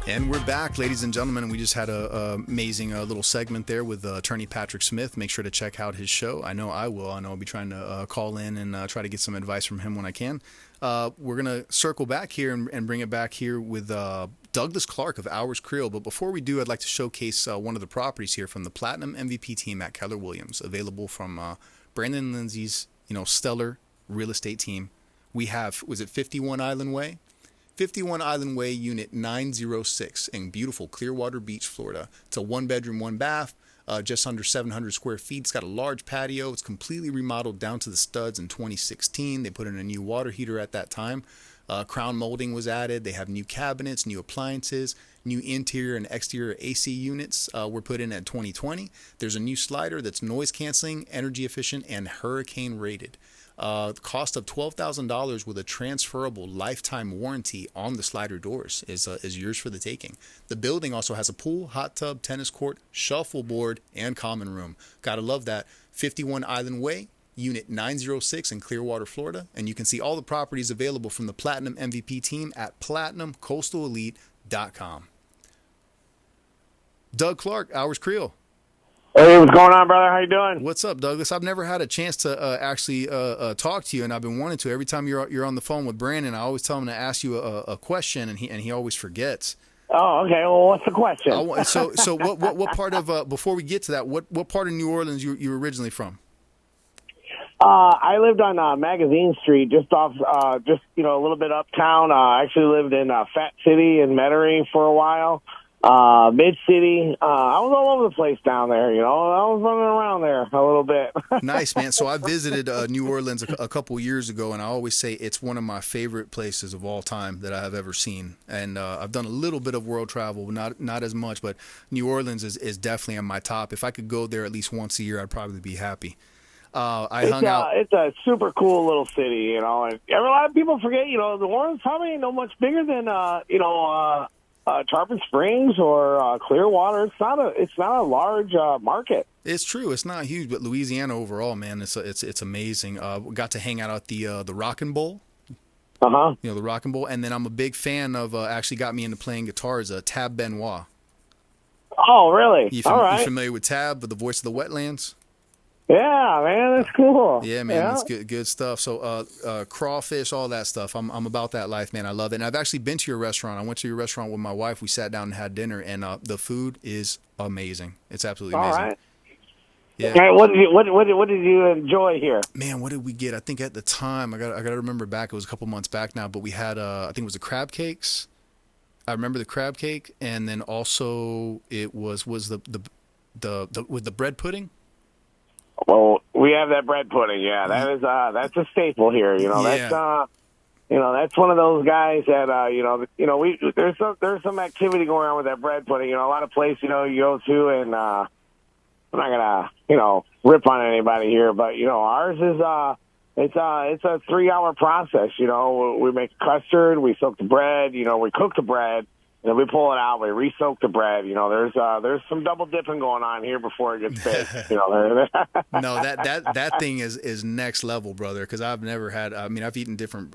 And we're back, ladies and gentlemen. We just had a amazing little segment there with attorney Patrick Smith. Make sure to check out his show. I know I will. I know I'll be trying to call in and try to get some advice from him when I can. We're going to circle back here and bring it back here with Douglas Clark of H'ours Creole. But before we do, I'd like to showcase one of the properties here from the Platinum MVP team at Keller Williams, available from Brandon Lindsay's stellar real estate team. We have, was it 51 Island Way? 51 Island Way, Unit 906 in beautiful Clearwater Beach, Florida. It's a one-bedroom, one-bath, just under 700 square feet. It's got a large patio. It's completely remodeled down to the studs in 2016. They put in a new water heater at that time. Crown molding was added. They have new cabinets, new appliances, new interior and exterior AC units were put in at 2020. There's a new slider that's noise canceling, energy efficient, and hurricane rated. The cost of $12,000 with a transferable lifetime warranty on the slider doors is yours for the taking. The building also has a pool, hot tub, tennis court, shuffleboard, and common room. Gotta love that. 51 Island Way, Unit 906 in Clearwater, Florida. And you can see all the properties available from the Platinum MVP team at platinumcoastalelite.com. Doug Clark, H'ours Creole. Hey, what's going on, brother? How you doing? What's up, Douglas? I've never had a chance to actually talk to you, and I've been wanting to. Every time you're on the phone with Brandon, I always tell him to ask you a question, and he always forgets. Oh, okay. Well, what's the question? So what part of before we get to that, what part of New Orleans you were originally from? I lived on Magazine Street, just off, a little bit uptown. I actually lived in Fat City and Metairie for a while. Mid-City. I was all over the place down there, I was running around there a little bit. Nice, man. So I visited New Orleans a couple years ago, and I always say it's one of my favorite places of all time that I have ever seen. And I've done a little bit of world travel, not as much, but New Orleans is definitely on my top. If I could go there at least once a year, I'd probably be happy. It's a super cool little city, and a lot of people forget, New Orleans probably ain't no much bigger than, Tarpon Springs or Clearwater. It's not a large market. It's true. It's not huge, but Louisiana overall, man, it's amazing. We got to hang out at the Rockin' Bowl. Uh-huh. The Rockin' Bowl, and then I'm a big fan of. Actually, got me into playing guitars. Tab Benoit. Oh, really? You familiar with Tab, with the voice of the Wetlands? Yeah, man, that's cool. Yeah, man, that's good stuff. So, crawfish, all that stuff. I'm about that life, man. I love it. And I've actually been to your restaurant. I went to your restaurant with my wife. We sat down and had dinner, and the food is amazing. It's absolutely amazing. All right. Yeah. All right. What did you enjoy here? Man, what did we get? I think at the time, I got to remember back. It was a couple months back now, but we had I think it was the crab cakes. I remember the crab cake, and then also it was the with the bread pudding. Well, we have that bread pudding. Yeah, that's a staple here. That's that's one of those guys that there's some activity going on with that bread pudding. A lot of places you go to, and I'm not gonna rip on anybody here, but ours is it's a 3-hour process. We make custard, we soak the bread, we cook the bread. And then we pull it out, we re-soak the bread. There's some double dipping going on here before it gets baked. No, that thing is next level, brother. Because I've never had. I mean, I've eaten different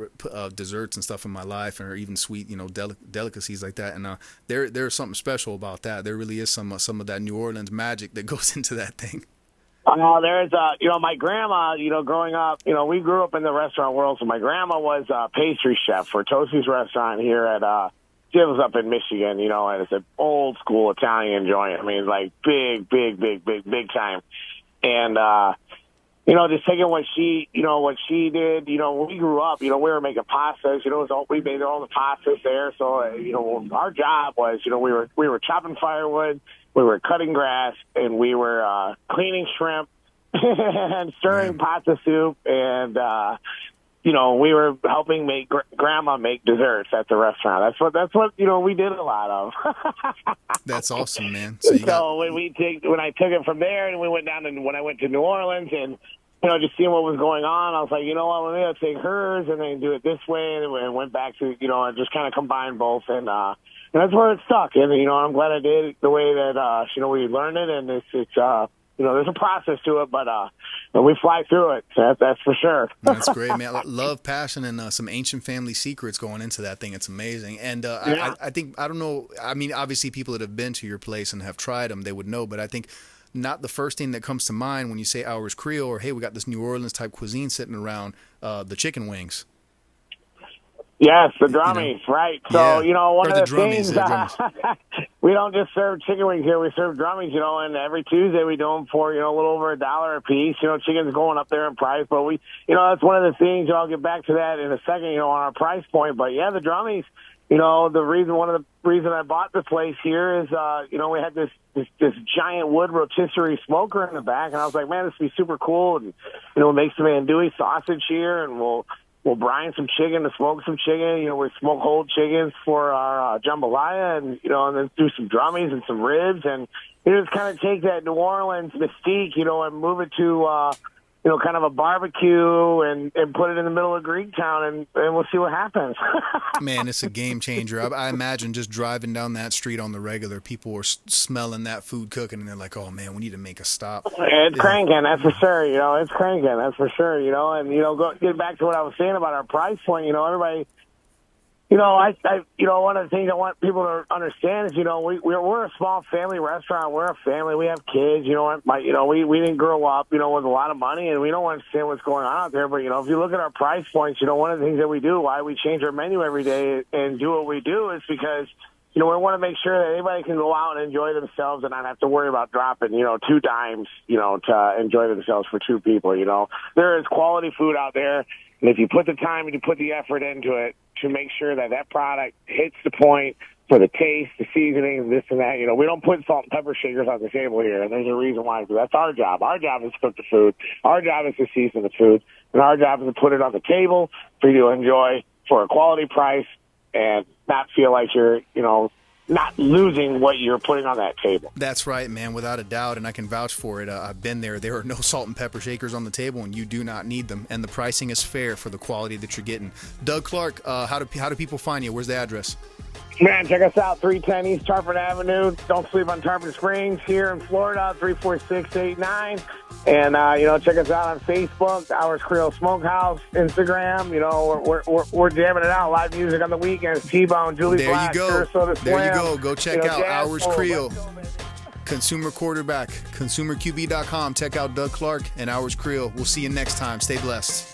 desserts and stuff in my life, or even sweet, delicacies like that. And there's something special about that. There really is some of that New Orleans magic that goes into that thing. There's my grandma. Growing up, we grew up in the restaurant world. So my grandma was a pastry chef for Tosti's restaurant here at. It was up in Michigan, and it's an old school Italian joint. I mean, like big time. And, just taking what she did, when we grew up, we were making pastas, we made all the pastas there. So, our job was, we were chopping firewood, we were cutting grass, and we were, cleaning shrimp and stirring pasta soup. And, we were helping make grandma make desserts at the restaurant. That's what we did a lot of. That's awesome, man. When I took it from there, and we went down, and when I went to New Orleans, and just seeing what was going on, I was like, what, maybe I'll take hers and then do it this way, and went back to and just kind of combine both, and that's where it stuck. And I'm glad I did it the way that we learned it, and it's there's a process to it, but we fly through it. That's for sure. That's great, man. Love, passion, and some ancient family secrets going into that thing. It's amazing. And I think, I don't know, I mean, obviously people that have been to your place and have tried them, they would know, but I think not the first thing that comes to mind when you say H'ours Creole or, hey, we got this New Orleans type cuisine sitting around, the chicken wings. Yes, the drummies, right. So, one of the drummies, things, we don't just serve chicken wings here. We serve drummies, and every Tuesday we do them for, a little over $1 a piece. Chicken's going up there in price, but that's one of the things, I'll get back to that in a second, on our price point. But yeah, the drummies, one of the reason I bought the place here is, we had this giant wood rotisserie smoker in the back, and I was like, man, this would be super cool. And, we'll make some andouille sausage here, and we'll brine some chicken to smoke some chicken. We smoke whole chickens for our jambalaya, and then do some drummies and some ribs, and just kind of take that New Orleans mystique, and move it to kind of a barbecue and put it in the middle of Greektown, and we'll see what happens. Man, it's a game changer. I imagine just driving down that street on the regular, people are smelling that food cooking, and they're like, oh, man, we need to make a stop. It's cranking, that's for sure. It's cranking, that's for sure. And, get back to what I was saying about our price point, everybody, one of the things I want people to understand is, we're a small family restaurant. We're a family. We have kids. We didn't grow up, with a lot of money, and we don't understand what's going on out there. But, if you look at our price points, one of the things that we do, why we change our menu every day and do what we do is because, we want to make sure that anybody can go out and enjoy themselves and not have to worry about dropping, 2 dimes, to enjoy themselves for 2 people, There is quality food out there, and if you put the time and you put the effort into it to make sure that product hits the point for the taste, the seasoning, this and that, we don't put salt and pepper shakers on the table here, and there's a reason why. That's our job. Our job is to cook the food. Our job is to season the food, and our job is to put it on the table for you to enjoy for a quality price and not feel like you're, not losing what you're putting on that table. That's right, man, without a doubt, and I can vouch for it. I've been there. There are no salt and pepper shakers on the table, and you do not need them, and the pricing is fair for the quality that you're getting. Doug Clark, how do people find you? Where's the address? Man, check us out, 310 East Tarpon Avenue. Don't sleep on Tarpon Springs here in Florida, 34689. And, check us out on Facebook, H'ours Creole Smokehouse, Instagram. We're jamming it out. Live music on the weekends. T-Bone, Julie Black, Sarasota Slim. There you go. Go check out H'ours Creole. Consumer quarterback, consumerqb.com. Check out Doug Clark and H'ours Creole. We'll see you next time. Stay blessed.